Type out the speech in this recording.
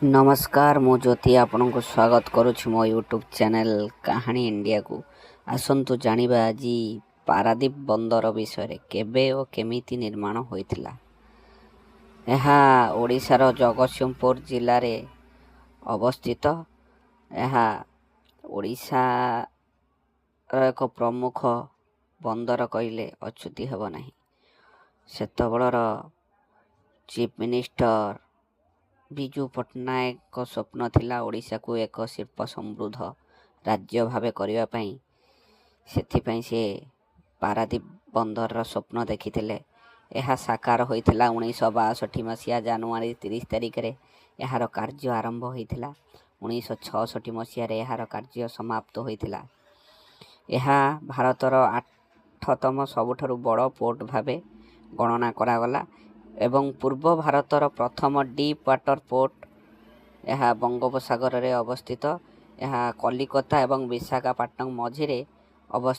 नमस्कार मु ज्योति आपण को स्वागत करुछु मो यूट्यूब चैनल कहानी इंडिया को। आसंतु जानिबा आज पारादीप बंदर विषय केबे और केमिति निर्माण होइथिला। एहा ओडिशार जगतसिंहपुर जिल्ला रे अवस्थित। एहा ओडिशा एक प्रमुख बंदर कहले अच्युति हेब नाही। सेतबेलर चीफ मिनिस्टर विजु पट्टनायक को स्वप्न थिला ओडिशा को एक शिल्प समृद्ध राज्य भावे करिवा पई। सेथिपई से पारादीप बंदर स्वप्न देखिथिले। यह साकार होइथिला 1962 मसीहा जनवरी 30 तारिख रे यार कार्य आरंभ होइथिला। 1966 मसीहा रे यार कार्य समाप्त होइथिला। यह भारतर 8तम सबुठारु बड़ पोर्ट भावे गणना करागला एवं पूर्व भारतर प्रथम डीप वाटर पोर्ट। यह बंगोपसागर रे अवस्थित। यह कलिकता एवं विशाखापट्टनम मझिरे अवस्थित।